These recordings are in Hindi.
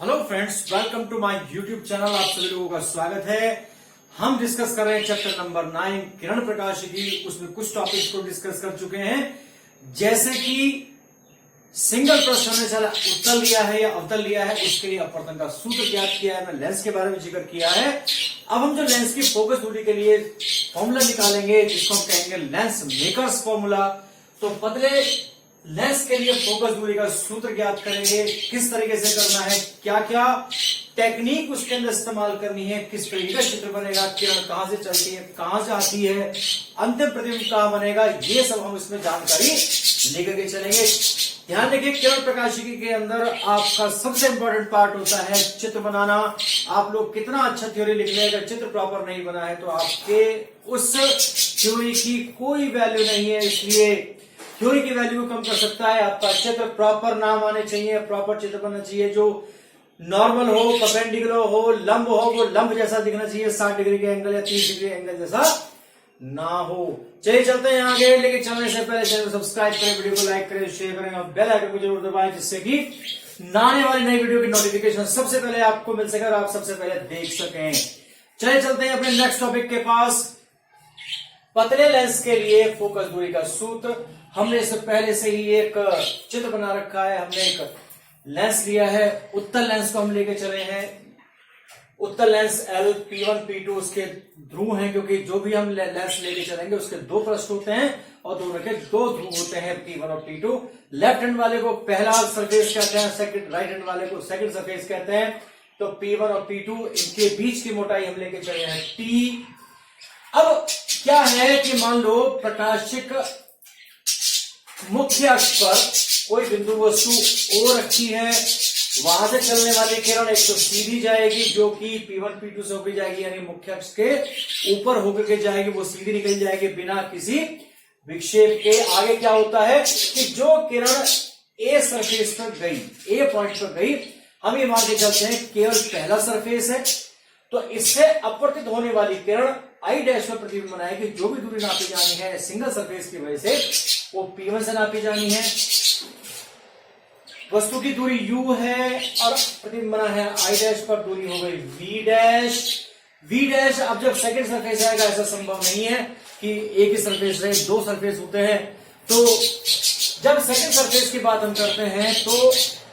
Hello friends, welcome to my YouTube channel. आप सभी लोगों का स्वागत है। हम डिस्कस कर रहे हैं चैप्टर नंबर 9 किरण प्रकाश की। उसमें कुछ टॉपिक्स को डिस्कस कर चुके हैं, जैसे कि सिंगल प्रश्न हमने चला उत्तर लिया है या अवतल लिया है, उसके लिए अपवर्तन का सूत्र ज्ञात किया है, लेंस के बारे में जिक्र किया है। अब हम जो लेंस की फोकस दूरी के लिए फॉर्मूला निकालेंगे, जिसको हम कहेंगे लेंस मेकर्स फॉर्मूला। तो पतले लेंस के लिए फोकस दूरी का सूत्र ज्ञात करेंगे, किस तरीके से करना है, क्या क्या टेक्निक उसके अंदर इस्तेमाल करनी है, किस तरीके का चित्र बनेगा, किरण कहां से चलती है, कहां से आती है, अंतिम प्रतिबिंब कहां बनेगा, ये सब हम इसमें जानकारी लेकर के चलेंगे। ध्यान देखिए, किरण प्रकाशिकी के अंदर आपका सबसे इंपॉर्टेंट पार्ट होता है चित्र बनाना। आप लोग कितना अच्छा थ्योरी लिख लें, अगर चित्र प्रॉपर नहीं बना है तो आपके उस थ्योरी की कोई वैल्यू नहीं है। इसलिए थ्योरी की वैल्यू को कम कर सकता है आपका चित्र। प्रॉपर नाम आने चाहिए, प्रॉपर चित्र बनना चाहिए, जो नॉर्मल हो, परपेंडिकुलर हो, लंब हो, वो लंब जैसा दिखना चाहिए, 60 डिग्री के एंगल या 30 डिग्री एंगल जैसा ना हो। चलिए चलते हैं आगे, लेकिन चलने से पहले चैनल को सब्सक्राइब करें, वीडियो को लाइक करें, शेयर करें और बेल आइकन को जरूर दबाएं, जिससे कि आने वाली नई वीडियो की नोटिफिकेशन सबसे पहले आपको मिल सके और आप सबसे पहले देख सकें। चलिए चलते हैं अपने नेक्स्ट टॉपिक के पास। पतले लेंस के लिए फोकस दूरी का सूत्र। हमने इससे पहले से ही एक चित्र बना रखा है। हमने एक लेंस लिया है, उत्तल लेंस को हम लेके चले हैं। उत्तल लेंस L, P1, P2 उसके ध्रुव हैं, क्योंकि जो भी हम लेंस लेके चलेंगे उसके दो पृष्ठ होते हैं और दोनों के दो ध्रुव होते हैं, P1 और P2। लेफ्ट हैंड वाले को पहला सरफेस कहते हैं, सेकंड राइट हैंड वाले को सेकंड सरफेस कहते हैं। तो P1 और P2 इनके बीच की मोटाई हम लेके चले हैं T। अब क्या है कि मान लो प्रकाशिक मुख्य अक्ष पर कोई बिंदु वस्तु O रखी है, वहां से चलने वाली किरण एक तो सीधी जाएगी, जो कि P1 P2 से होकर जाएगी, यानी मुख्य अक्ष के ऊपर होकर के जाएगी, वो सीधी निकल जाएगी बिना किसी विक्षेप के। आगे क्या होता है कि जो किरण A सरफेस पर गई, A पॉइंट पर गई, हम ये मान के चलते हैं केवल पहला सरफेस है, तो इससे अपवर्तित होने वाली किरण I डैश में प्रतिबिंब बनाएगी। जो भी दूरी नापी जानी है सिंगल सरफेस की वजह से, वो P1 से नापी जानी है। वस्तु की दूरी U है और प्रतिबिंब बना है I डैश पर, दूरी हो गई V डैश। V डैश अब जब सेकंड सरफेस आएगा, ऐसा संभव नहीं है कि एक ही सरफेस रहे, दो सरफेस होते हैं। तो जब सेकंड सरफेस की बात हम करते हैं, तो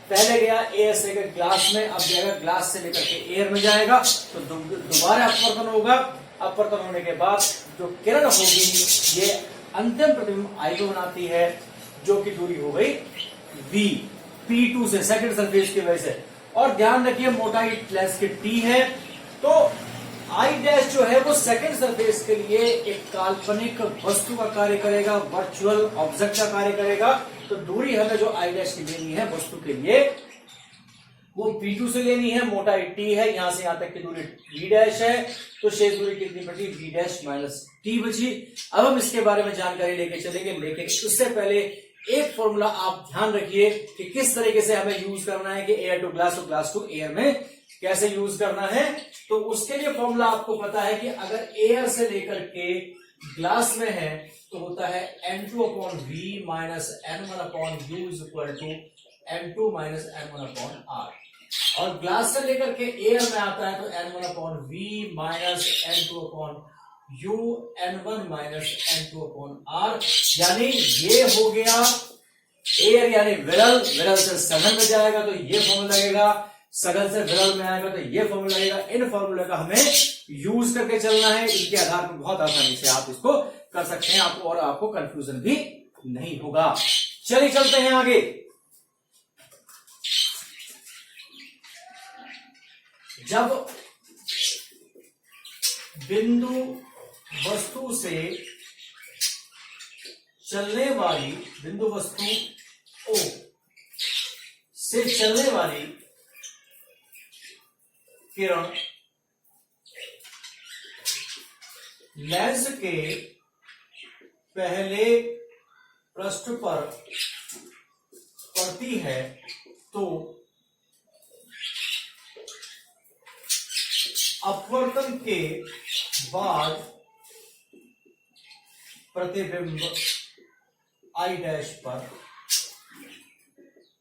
पहले गया एयर से लेकर ग्लास में, अब जाएगा ग्लास से लेकर के एयर में जाएगा, तो दोबारा अपवर्तन होगा। अपवर्तन होने के बाद जो किरण होगी, ये अंतिम प्रतिबिंब I को बनाती है, जो कि दूरी हो गई V P2 से, सेकंड सरफेस की वजह से। और ध्यान रखिए, मोटाई लेंस की T है, तो I डैश जो है वो सेकंड सरफेस के लिए एक काल्पनिक वस्तु का कार्य करेगा, वर्चुअल ऑब्जेक्ट का कार्य करेगा। तो दूरी हमें जो I डैश की लेनी है वस्तु के लिए, वो P2 से लेनी है, मोटाई T है, यहां से यहां तक की दूरी V डैश है, तो शेष दूरी कितनी बची? V डैश माइनस T बची। अब हम इसके बारे में जानकारी लेके चलेंगे, लेकिन उससे पहले एक फॉर्मूला आप ध्यान रखिए कि किस तरीके से हमें यूज करना है, कि एयर टू ग्लास और ग्लास टू एयर में कैसे यूज करना है। तो उसके लिए फॉर्मूला आपको पता है कि अगर एयर से लेकर के ग्लास में है, तो होता है N2 upon V minus N1 upon U is equal to N2 minus N1 upon R। और ग्लास से लेकर के एयर में आता है, तो N1 upon V minus N2 upon U N1 minus N2 upon R। यानी ये हो गया एयर यानी विरल, विरल से सघन में जाएगा तो ये फॉर्मूला लगेगा, सघन से विरल में आएगा तो ये फॉर्मूला लगेगा। इन फॉर्मूले का हमें यूज करके चलना है। इनके आधार पर बहुत आसानी से आप इसको कर सकते हैं, आपको और आपको कंफ्यूजन भी नहीं होगा। चलिए चलते हैं आगे। जब बिंदु वस्तु से चलने वाली, बिंदु वस्तु O से चलने वाली किरण लेंस के पहले पृष्ठ पर पड़ती है, तो अपवर्तन के बाद प्रतिबिंब I डैश पर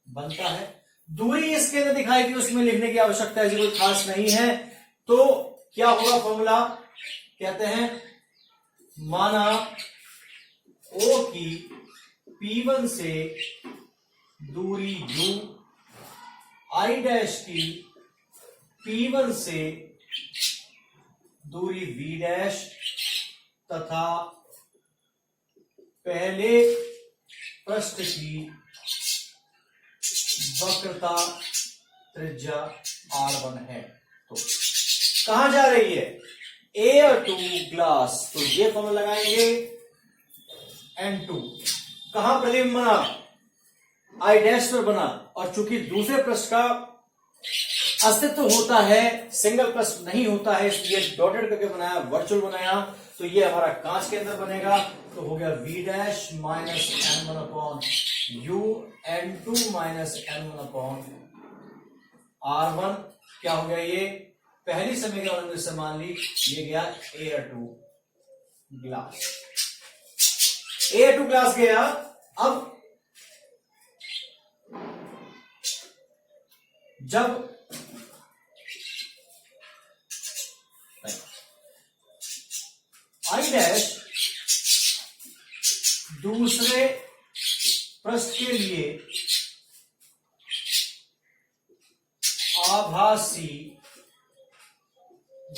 बनता है। दूरी इसके अंदर दिखाई दी, उसमें लिखने की आवश्यकता ऐसी कोई खास नहीं है। तो क्या होगा फॉर्मूला, कहते हैं माना O की P1 से दूरी U, I डैश की P1 से दूरी V डैश तथा पहले पृष्ठ की वक्रता त्रिज्या R1 है। तो कहां जा रही है, एयर टू ग्लास, तो ये फॉर्मूला लगाएंगे N2। कहां प्रतिबिंब बना, I डैश पर बना, और चूंकि दूसरे पृष्ठ का अस्तित्व होता है, सिंगल पृष्ठ नहीं होता है, इसलिए डॉटेड करके बनाया, वर्चुअल बनाया, तो ये हमारा कांच के अंदर बनेगा। तो हो गया V dash minus N1 upon U, N2 minus N1 upon R1। क्या हो गया, ये पहली समीकरण से मान ली, ये गया air to glass, air to glass गया। अब जब I डैश दूसरे पृष्ठ के लिए आभासी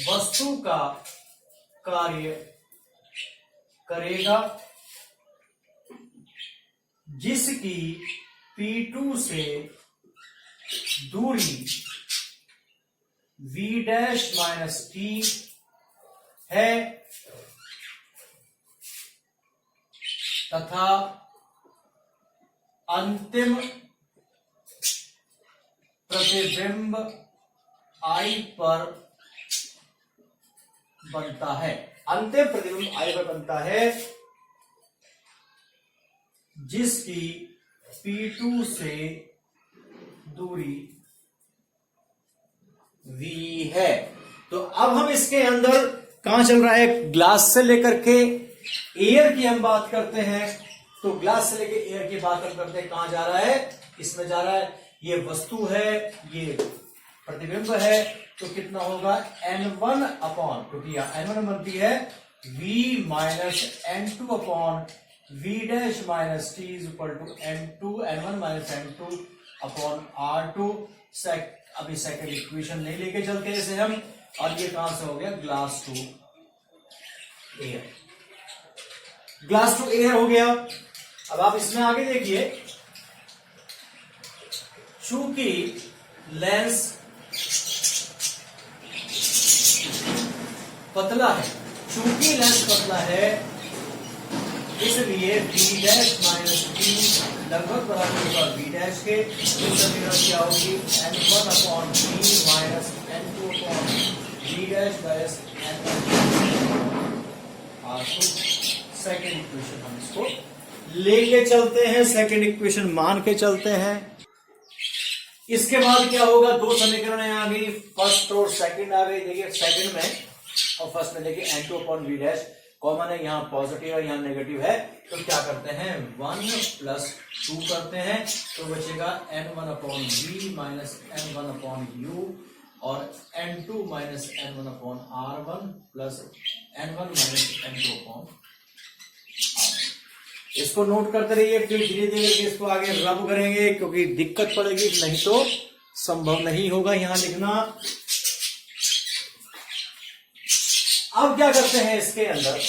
वस्तु का कार्य करेगा जिसकी P2 से दूरी V डैश माइनस T है तथा अंतिम प्रतिबिंब I पर बनता है, अंतिम प्रतिबिंब I पर बनता है जिसकी P2 से दूरी V है। तो अब हम इसके अंदर कहां चल रहा है, ग्लास से लेकर के एयर की हम बात करते हैं, तो ग्लास से लेकर एयर की बात हम करते हैं, कहां जा रहा है, इसमें जा रहा है, ये वस्तु है, ये प्रतिबिंब है, तो कितना होगा N1 अपॉन, क्योंकि यहां N1 बनती है V minus N2 upon V dash minus T is equal to N1 minus N2 upon R2। अभी सेकंड इक्वेशन नहीं लेके चलते जैसे हम, और ये कहां से हो गया, glass to air, glass to air हो गया। अब आप इसमें आगे देखिए, चूंकि लेंस पतला है, चूंकि लेंस पतला है, इसलिए V डैश माइनस T लगभग बराबर होगा V डैश के। समीकरण क्या होगी, N1 upon V minus N2 upon V dash plus N1 R2। Second equation हम इसको लेके चलते हैं, सेकेंड इक्वेशन मान के चलते हैं। इसके बाद क्या होगा, दो समीकरण आ गई, फर्स्ट और सेकंड आ गई। देखिए सेकंड में और फर्स्ट में देखिए N2 upon V dash common है, यहाँ पॉजिटिव है, यहाँ नेगेटिव है, तो क्या करते हैं 1 प्लस 2 करते हैं, तो बचेगा N1 upon V minus N1 upon U और N2 minus N1 upon R1 plus N1 minus N2 upon R1। इसको नोट करते रहिए, फिर धीरे धीरे इसको आगे रब करेंगे, क्योंकि दिक्कत पड़ेगी, नहीं तो संभव नहीं होगा यहां लिखना। अब क्या करते हैं इसके अंदर,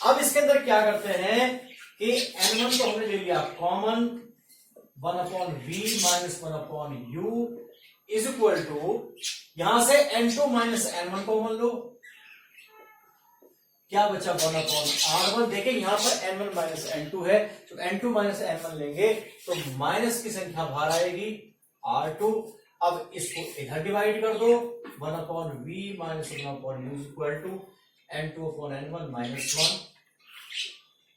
अब इसके अंदर क्या करते हैं कि N1 को हमने ले लिया common, 1 upon V minus 1 upon U is equal to, यहां से N2 माइनस N1 कॉमन लो, क्या बचा 1 अपॉन R1। देखिए यहां पर N1 माइनस N2 है, तो N2 माइनस N1 लेंगे तो माइनस की संख्या बाहर आएगी R2। अब इसको इधर डिवाइड कर दो, 1 upon V minus 1 upon U equal to N2 upon N1 minus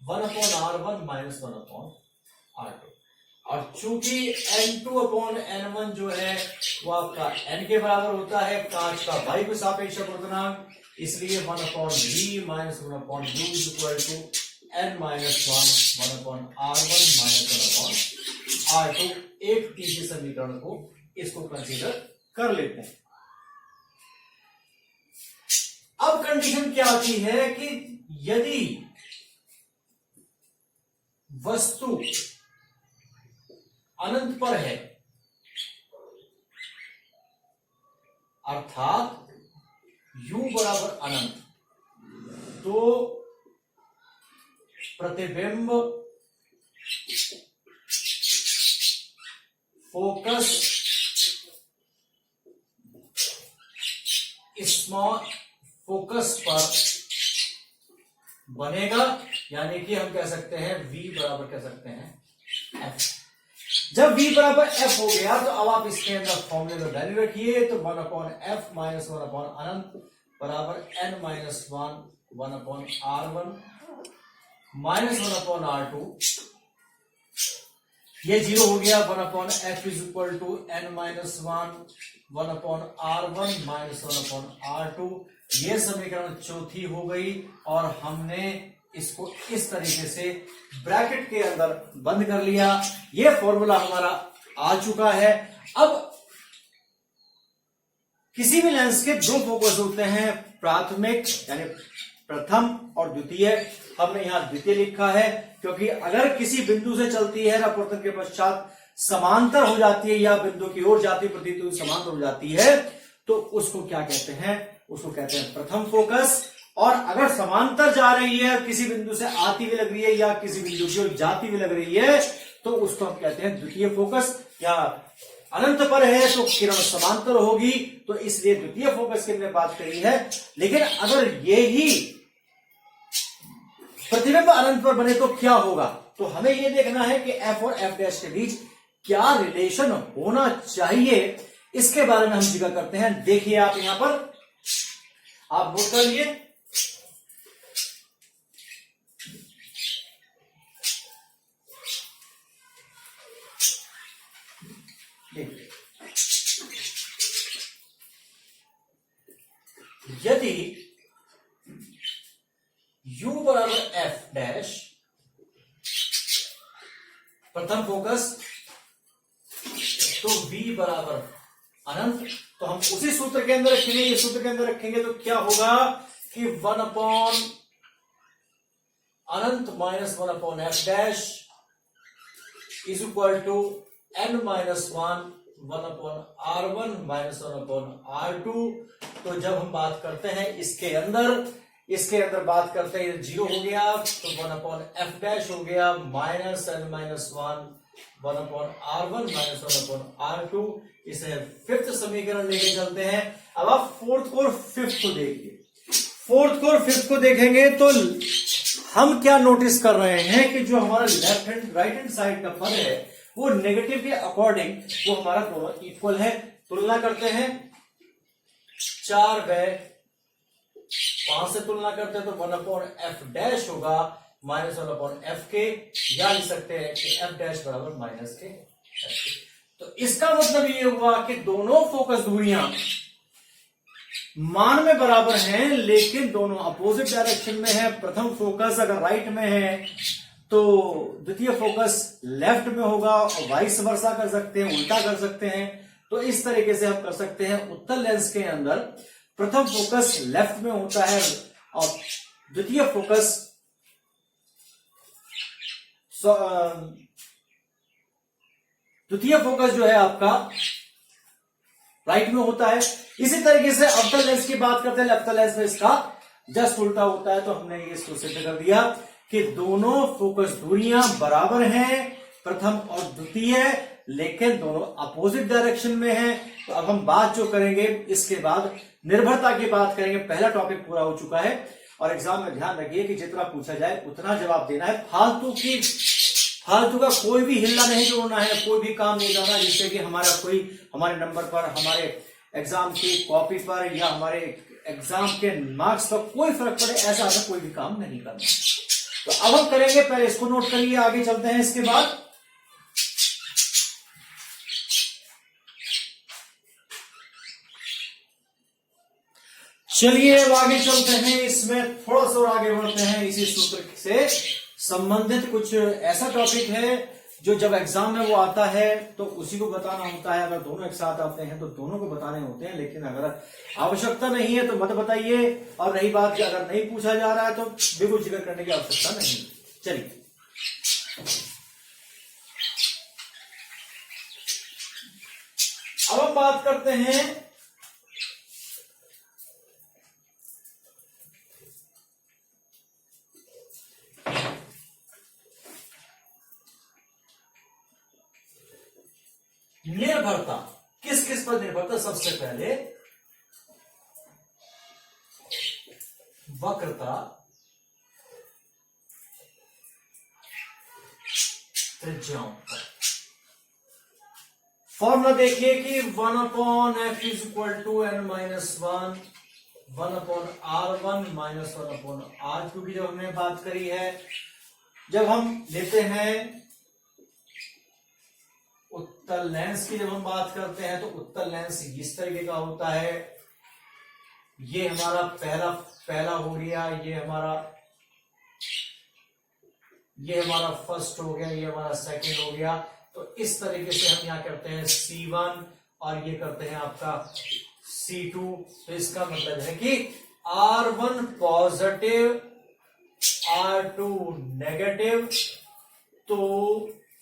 1 upon R1 minus 1 upon R2। और चूंकि N2 अपॉन N1 जो है वो आपका N के बराबर होता है, कांच का Y के सापेक्ष अपवर्तनांक, इसलिए 1 upon V minus 1 upon U equal to n minus one upon R1 minus 1 upon R2, एक तीसरे समीकरण को इसको कंसीडर कर लेते हैं। अब कंडीशन क्या आती है कि यदि वस्तु अनंत पर है, अर्थात u बराबर अनंत, तो प्रतिबिंब फोकस स्मॉल फोकस पर बनेगा, यानी कि हम कह सकते हैं v बराबर कह सकते हैं f। जब v बराबर f हो गया तो अब आप इसके अंदर फॉर्मूले में वैल्यू रखिए, तो 1 अपॉन f माइनस 1 अपॉन अनंत बराबर n minus 1 upon R1 minus 1 upon R2, ये 0 हो गया। 1 upon f is equal to n minus 1 upon R1 minus 1 upon R2, ये समीकरण चौथी हो गई और हमने इसको इस तरीके से ब्रैकेट के अंदर बंद कर लिया। ये फॉर्मूला हमारा आ चुका है। अब किसी भी लेंस के दो फोकस होते हैं, प्राथमिक यानी प्रथम और द्वितीय। हमने यहां द्वितीय लिखा है क्योंकि अगर किसी बिंदु से चलती है अपवर्तन के पश्चात समांतर हो जाती है या बिंदु की ओर जाती प्रतीत हुई समांतर हो जाती है, तो उसको क्या कहते हैं, उसको कहते हैं प्रथम फोकस। और अगर समांतर जा रही है, किसी बिंदु से आती हुई लग रही है या किसी बिंदु की ओर जाती हुई लग रही है, तो उसको हम कहते हैं द्वितीय फोकस। या अनंत पर है तो किरण समांतर होगी, तो इसलिए द्वितीय फोकस की हमने बात करी है। लेकिन अगर ये ही प्रतिबिंब अनंत पर बने तो क्या होगा, तो हमें यह देखना है कि f और f डैश के बीच क्या रिलेशन होना चाहिए, इसके बारे में हम जिक्र करते हैं। देखिए आप यहां पर आप नोट कर लिए, यदि u बराबर f डैश प्रथम फोकस, तो v बराबर अनंत, तो हम उसी सूत्र के अंदर रखेंगे। ये सूत्र के अंदर रखेंगे तो क्या होगा कि 1 अपॉन अनंत minus 1 upon f dash is equal to n minus 1 upon R1 minus 1 upon R2। तो जब हम बात करते हैं इसके अंदर बात करते हैं, 0 हो गया तो 1 अपॉन f डैश हो गया minus n minus 1 upon R1 minus 1 upon R2। इसे फिफ्थ समीकरण लेके चलते हैं। अब आप फोर्थ को और फिफ्थ को देखिए। फोर्थ को और फिफ्थ को देखेंगे तो हम क्या नोटिस कर रहे हैं कि जो हमारा left hand right hand side का फल है वो नेगेटिव के अकॉर्डिंग वो हमारा दोनों इक्वल है। तुलना करते हैं, 4 व 5 से तुलना करते हैं तो 1 अपॉन f डैश होगा माइनस 1 अपॉन f के, या लिख सकते हैं कि f डैश बराबर माइनस के f के। तो इसका मतलब ये हुआ कि दोनों फोकस दूरियां मान में बराबर हैं लेकिन दोनों अपोजिट डायरेक्शन में है। प्रथम फोकस अगर राइट में है तो द्वितीय फोकस लेफ्ट में होगा, और वाइस वर्सा कर सकते हैं, उल्टा कर सकते हैं। तो इस तरीके से हम कर सकते हैं। उत्तल लेंस के अंदर प्रथम फोकस लेफ्ट में होता है और द्वितीय फोकस जो है आपका राइट में होता है। इसी तरीके से अवतल लेंस की बात करते हैं, अवतल लेंस में इसका जस्ट उल्टा होता है। तो हमने ये सिद्ध कर दिया कि दोनों फोकस दूरियां बराबर हैं, प्रथम और द्वितीय, लेकिन दोनों अपोजिट डायरेक्शन में हैं। तो अब हम बात जो करेंगे इसके बाद निर्भरता की बात करेंगे। पहला टॉपिक पूरा हो चुका है और एग्जाम में ध्यान रखिए कि जितना पूछा जाए उतना जवाब देना है। फालतू का कोई भी हिल्ला नहीं जोड़ना है, कोई भी काम नहीं करना जिससे कि हमारे नंबर पर, हमारे एग्जाम की कॉपी पर या हमारे एग्जाम के मार्क्स पर कोई फर्क पड़े, ऐसा हमें कोई भी काम नहीं करना। तो अब हम करेंगे, पहले इसको नोट करिए, आगे चलते हैं। इसके बाद चलिए अब आगे चलते हैं, इसमें थोड़ा सा और आगे बढ़ते हैं इसी सूत्र से। संबंधित कुछ ऐसा टॉपिक है जो जब एग्जाम में वो आता है तो उसी को बताना होता है। अगर दोनों एक साथ आते हैं तो दोनों को बताने होते हैं, लेकिन अगर आवश्यकता नहीं है तो मत बताइए। और रही बात कि अगर नहीं पूछा जा रहा है तो बिल्कुल जिक्र करने की आवश्यकता नहीं। चलिए अब हम बात करते हैं निर्भरता। किस किस पर निर्भरता? सबसे पहले वक्रता, त्रिज्याओं पर। फॉर्मूला देखिए कि 1/f is equal to n minus 1 1/r1 minus 1/r2 की जब हमने बात करी है, जब हम लेते हैं उत्तल लेंस की, जब हम बात करते हैं तो उत्तल लेंस इस तरीके का होता है। ये हमारा पहला हो गया, ये हमारा फर्स्ट हो गया, ये हमारा सेकंड हो गया। तो इस तरीके से हम यहां करते हैं C1 और ये करते हैं आपका C2। तो इसका मतलब है कि R1 पॉजिटिव, R2 नेगेटिव। तो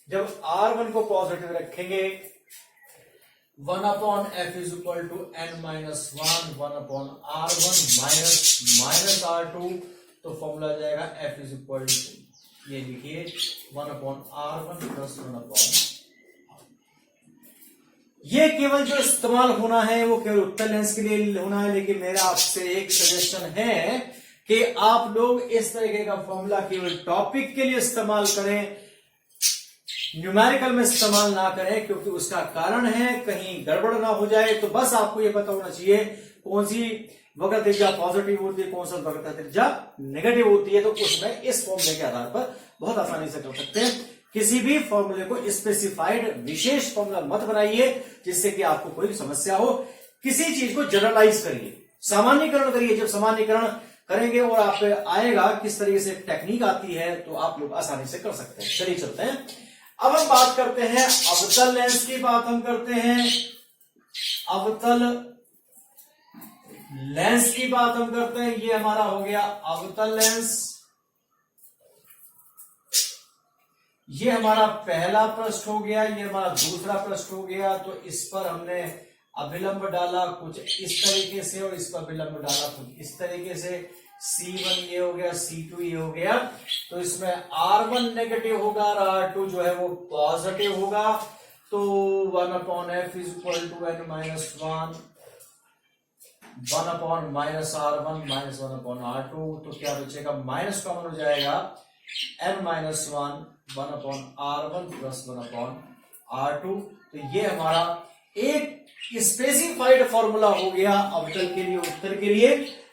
जब R1 को पॉजिटिव रखेंगे 1/f is equal to n minus 1 1/r1 minus R2। तो फॉर्मूला आ जाएगा f इज इक्वल टू, ये लिखिए 1/r1 प्लस 1/r। ये केवल जो इस्तेमाल होना है वो केवल उत्तल लेंस के लिए होना है, लेकिन मेरा आपसे एक सजेशन है कि आप लोग इस तरीके का फॉर्मूला केवल टॉपिक के लिए इस्तेमाल करें, न्यूमेरिकल में इस्तेमाल ना करें, क्योंकि उसका कारण है कहीं गड़बड़ ना हो जाए। तो बस आपको ये पता होना चाहिए कौन सी वक्र त्रिज्या पॉजिटिव होती है, कौन सा वक्र त्रिज्या नेगेटिव होती है। तो उसमें इस फॉर्मूले के आधार पर बहुत आसानी से कर सकते हैं। किसी भी फॉर्मूले को स्पेसिफाइड विशेष फॉर्मूला मत बनाइए जिससे कि आपको कोई समस्या हो। किसी चीज को जनरलाइज करिए, सामान्यकरण करिए। जब सामान्यकरण करेंगे और आप आएगा किस तरीके से टेक्निक आती है तो आप लोग आसानी से कर सकते हैं। चलिए चलते हैं। अब हम बात करते हैं अवतल लेंस की बात हम करते हैं। अवतल लेंस की बात हम करते हैं। ये हमारा हो गया अवतल लेंस। ये हमारा पहला पृष्ठ हो गया, ये हमारा दूसरा पृष्ठ हो गया। तो इस पर हमने अभिलंब डाला कुछ इस तरीके से और इस पर विलंब डाला कुछ इस तरीके से। C1 ये हो गया, C2 ये हो गया। तो इसमें R1 नेगेटिव होगा और R2 जो है वो पॉजिटिव होगा। तो 1/f is equal to n minus 1 1/r1 minus 1/r2। तो क्या बचेगा? माइनस कॉमन हो जाएगा, n minus 1 1/r1 plus 1/r2। तो ये हमारा एक स्पेसिफाइड फॉर्मूला हो गया अवतल के लिए, उत्तर के लिए।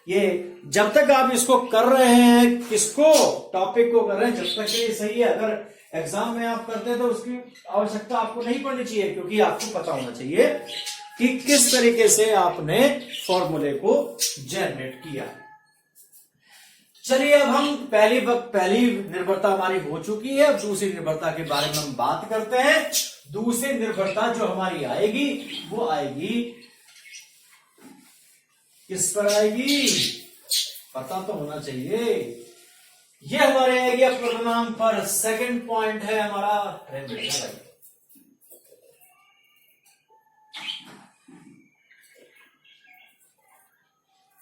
ये जब तक आप इसको कर रहे हैं, किसको? टॉपिक को कर रहे हैं, जब तक ये सही है। अगर एग्जाम में आप करते हैं तो उसकी आवश्यकता आपको नहीं पड़नी चाहिए, क्योंकि आपको पता होना चाहिए कि किस तरीके से आपने फॉर्मूले को जनरेट किया। चलिए अब हम पहली निर्भरता हमारी हो चुकी है। अब दूसरी निर्भरता के बारे में हम बात करते हैं। दूसरी निर्भरता जो हमारी आएगी वो आएगी किस पर आएगी? पता तो होना चाहिए। ये हमारे आएगी अपूर्णांक पर। सेकंड पॉइंट है हमारा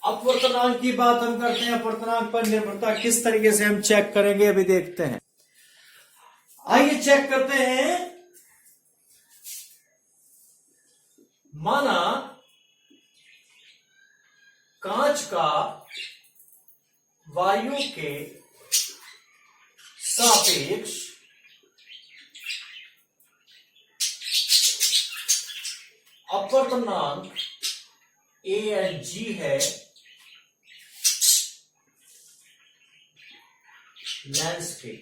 अपवर्तनांक की बात हम करते हैं। अपवर्तनांक पर निर्भरता किस तरीके से हम चेक करेंगे अभी देखते हैं। आइए चेक करते हैं। माना कांच का वायु के सापेक्ष अपवर्तनांक A एंड G है लेंस के,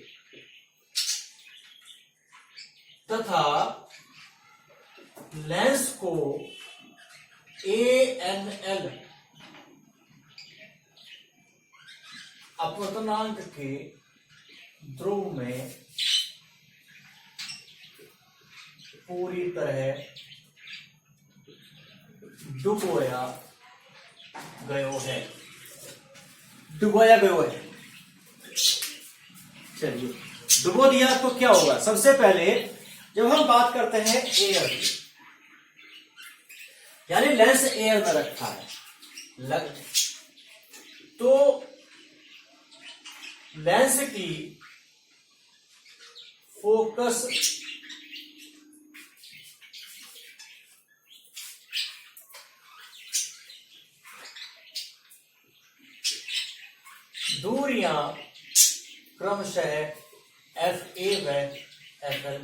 तथा लेंस को ANL अपवर्तनांक के ध्रुव में पूरी तरह डुबोया गयो है। डुबोया गयो है, चलिए डुबो दिया तो क्या होगा? सबसे पहले जब हम बात करते हैं एयर की, यानी लेंस एयर में रखा है तो लेंस की फोकस दूरियां क्रमशः FA व FL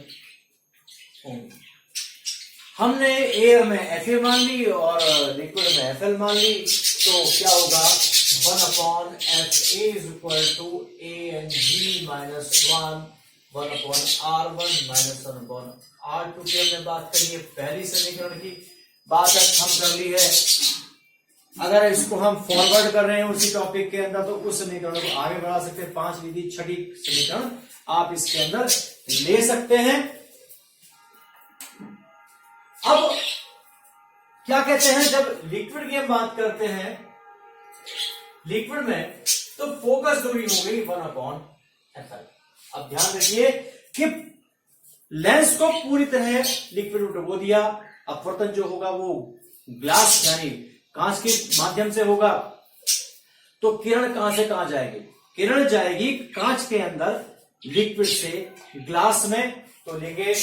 होंगी। हमने एयर में FA मान ली और लिक्विड में FL मान ली, तो क्या होगा? 1/FA is equal to ANG minus 1/R1 minus 1/R2 की हमने बात करी है। पहली समीकरण की बात हम कर ली है। अगर इसको हम फॉरवर्ड कर रहे हैं उसी टॉपिक के अंदर, तो उस समीकरण को आगे बढ़ा सकते हैं। 5 विधि छठी समीकरण आप इसके अंदर ले सकते हैं। अब क्या कहते हैं, जब लिक्विड की हम बात करते हैं, लिक्विड में तो फोकस दूरी हो गई 1/FL। अब ध्यान रखिए कि लेंस को पूरी तरह लिक्विड में डुबो दिया। अपवर्तन जो होगा वो ग्लास यानी कांच के माध्यम से होगा। तो किरण कहां से कहां जाएगी? किरण जाएगी कांच के अंदर लिक्विड से ग्लास में। तो लेंगे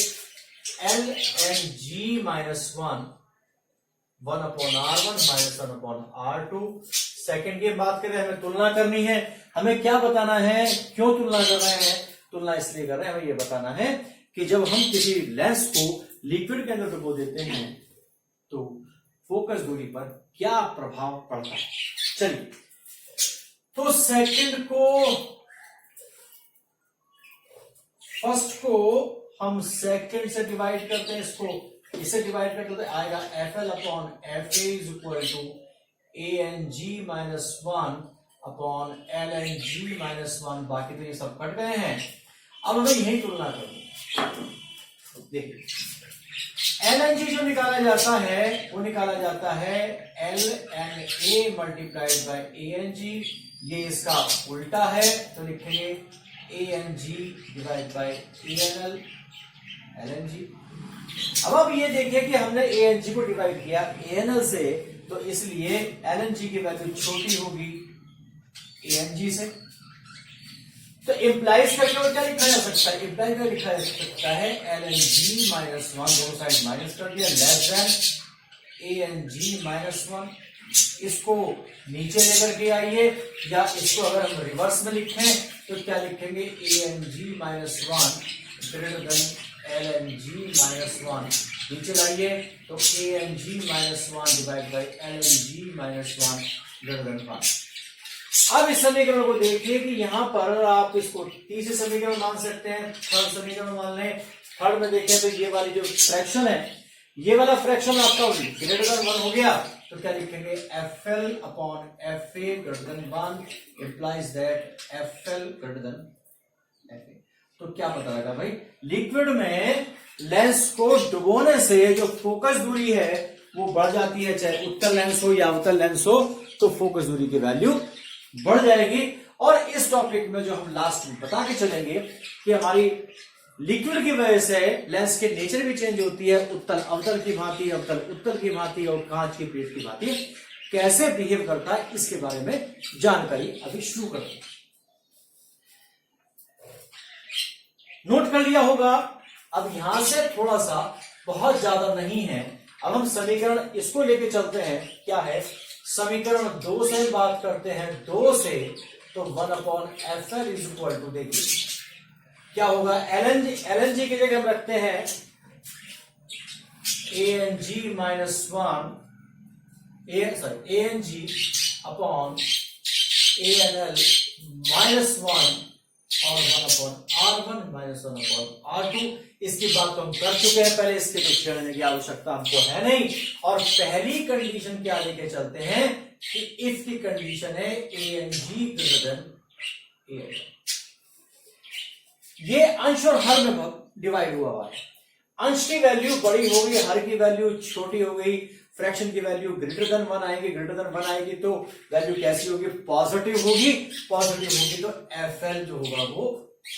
LNG minus 1/R1 minus 1/R2। Second की बात करें, हमें तुलना करनी है। हमें क्या बताना है, क्यों तुलना कर रहे हैं? तुलना इसलिए कर रहे हैं, हमें यह बताना है कि जब हम किसी लेंस को लिक्विड के अंदर डुबो देते हैं तो फोकस दूरी पर क्या प्रभाव पड़ता है। चलिए, तो सेकंड को, फर्स्ट को हम सेकंड से डिवाइड करते हैं, इसको इसे डिवाइड करते हैं, आएगा FL/FA is equal to ANG minus 1/LNG minus 1। बाकी तो ये सब कट गए हैं। अब हमें यही तुलना करनी है। देखिए, LNG जो निकाला जाता है वो निकाला जाता है LNA मल्टीप्लाइड बाय ANG। ये इसका उल्टा है, तो लिखेंगे ANG divide by ANL LNG। अब आप ये देखिए कि हमने ANG को डिवाइड किया ANL से, तो इसलिए LNG की वैल्यू छोटी होगी ANG से। तो इंप्लाइज करके और क्या लिखा जा सकता है? इंप्लाइज में लिखा जा सकता है LNG माइनस 1, दोनों साइड माइनस कर दिया, लेस देन ANG माइनस 1। इसको नीचे लेकर के आइए, या इसको अगर हम रिवर्स में लिखें तो क्या लिखेंगे? ANG minus 1 greater than LNG minus 1। नीचे लाइए तो ANG minus 1 divide by LNG minus 1 greater than 1। अब इस समीकरण को देखिए कि यहां पर आप इसको तीसरे समीकरण मान सकते हैं, थर्ड समीकरण मान लें। थर्ड में देखें तो ये वाली जो फ्रैक्शन है, ये वाला फ्रैक्शन आपका ग्रेटर देन 1 हो गया, तो क्या लिखेंगे? FL/FA greater than 1 implies that FL greater than FA। तो क्या पता लगा भाई? लिक्विड में लेंस को डुबोने से जो फोकस दूरी है वो बढ़ जाती है, चाहे उत्तल लेंस हो या अवतल लेंस हो, तो फोकस दूरी की वैल्यू बढ़ जाएगी। और इस टॉपिक में जो हम लास्ट में बता के चलेंगे कि हमारी लिक्विड की वजह से लेंस के नेचर भी चेंज होती है, उत्तल अवतल की भांति, अवतल उत्तल की भांति और कांच की प्लेट की भांति कैसे बिहेव करता है, इसके बारे में जानकारी अभी शुरू करते हैं। नोट कर लिया होगा। अब यहां से थोड़ा सा, बहुत ज्यादा नहीं है। अब हम समीकरण इसको लेके चलते हैं, क्या है? समीकरण 2 से बात करते हैं, 2 से तो 1/FL इज इक्वल टू, देखिए क्या होगा? LNG की जगह हम रखते हैं ANG minus 1, ANG upon ANL minus 1 और 1/R1 माइनस 1/R2। इसकी बात तो हम कर चुके हैं पहले, इसके तो छेड़ने की आवश्यकता हमको है नहीं। और पहली कंडीशन क्या लेके चलते हैं कि इफ की कंडीशन है ANG ग्रेटर देन ANL। ये अंश और हर में डिवाइड हुआ है। अंश की वैल्यू बड़ी होगी, हर की वैल्यू छोटी हो गई, फ्रैक्शन की वैल्यू ग्रेटर देन 1 आएगी, ग्रेटर देन 1 आएगी तो वैल्यू कैसी होगी, पॉजिटिव होगी। पॉजिटिव होगी तो FL जो होगा वो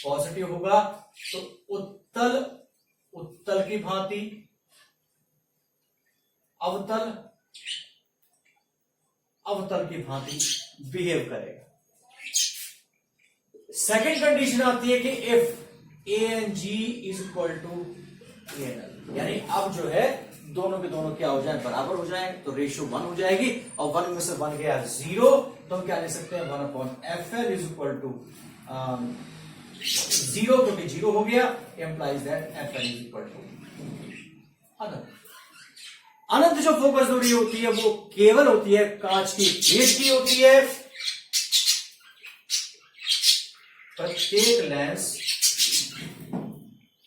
पॉजिटिव होगा। तो उत्तल की भांति अवतल की भांति बिहेव करेगा। सेकेंड कंडीशन आती है कि if ANG is equal to ANL, यानी अब जो है दोनों के दोनों क्या हो जाए, बराबर हो जाए, तो रेशियो 1 हो जाएगी। और 1 में से 1 गया 0, तो हम क्या ले सकते हैं 1/FL इज इक्वल टू 0, क्योंकि 0 हो गया, implies that FL is equal to अनंत। अनंत जो फोकस दूरी होती है वो केवल होती है कांच की प्लेट की होती है। प्रत्येक लेंस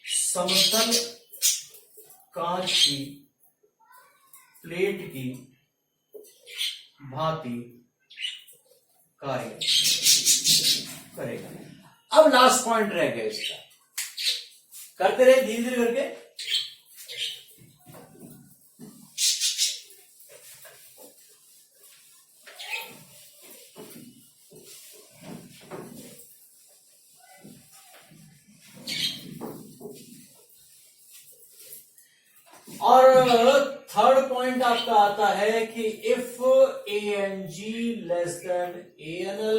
समतल कांच की प्लेट की भांति कार्य करेगा। अब लास्ट पॉइंट रह गया इसका, करते रहे धीरे धीरे करके। और थर्ड पॉइंट आपका आता है कि if ANG less than ANL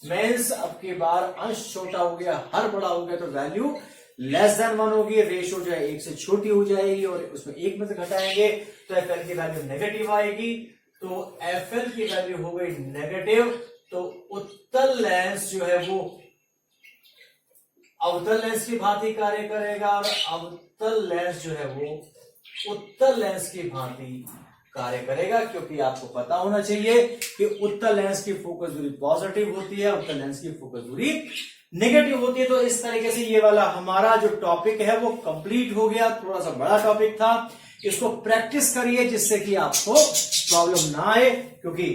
means अब की बार अंश छोटा हो गया, हर बड़ा हो गया, तो वैल्यू लेस देन 1 होगी, रेशियो जो है 1 से छोटी हो जाएगी और उसमें 1 में से घटाएंगे तो FL की वैल्यू नेगेटिव आएगी। तो FL की वैल्यू हो गई नेगेटिव, तो उत्तल लेंस जो है वो अवतल लेंस की भांति कार्य करेगा और अवतल लेंस जो है वो उत्तल लेंस की भांति कार्य करेगा। क्योंकि आपको पता होना चाहिए कि उत्तल लेंस की फोकस दूरी पॉजिटिव होती है, उत्तल लेंस की फोकस दूरी नेगेटिव होती है। तो इस तरीके से ये वाला हमारा जो टॉपिक है वो कंप्लीट हो गया। थोड़ा सा बड़ा टॉपिक था, इसको प्रैक्टिस करिए जिससे कि आपको प्रॉब्लम ना आए। क्योंकि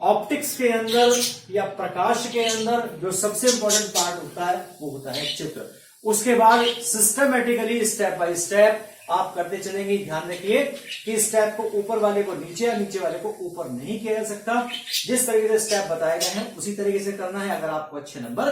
ऑप्टिक्स के अंदर या प्रकाश के अंदर जो सबसे इंपॉर्टेंट पार्ट होता है वो होता है चित्र। उसके बाद सिस्टमेटिकली स्टेप बाय स्टेप आप करते चलेंगे। ध्यान रखिए कि स्टेप को ऊपर वाले को नीचे या नीचे वाले को ऊपर नहीं किया जा सकता। जिस तरीके से स्टेप बताए गए हैं उसी तरीके से करना है अगर आपको अच्छे नंबर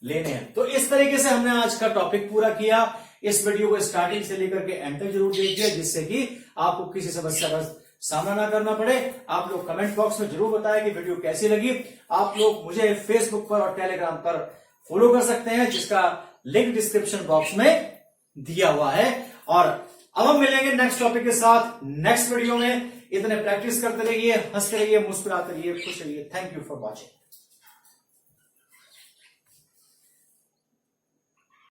लेने हैं। तो इस तरीके से हमने आज का टॉपिक पूरा किया। इस वीडियो को स्टार्टिंग से लेकर के एंड तक जरूर देखिए जिससे कि आपको किसी समस्या का सामना ना करना पड़े। आप लोग कमेंट बॉक्स में जरूर बताएं कि वीडियो कैसी लगी। आप लोग मुझे फेसबुक पर और टेलीग्राम पर फॉलो कर सकते हैं जिसका लिंक डिस्क्रिप्शन बॉक्स में दिया हुआ है। और अब हम मिलेंगे नेक्स्ट टॉपिक के साथ नेक्स्ट वीडियो में। इतने प्रैक्टिस करते रहिए, हंसते रहिए, मुस्कुराते रहिए, खुश रहिए। Thank you for watching.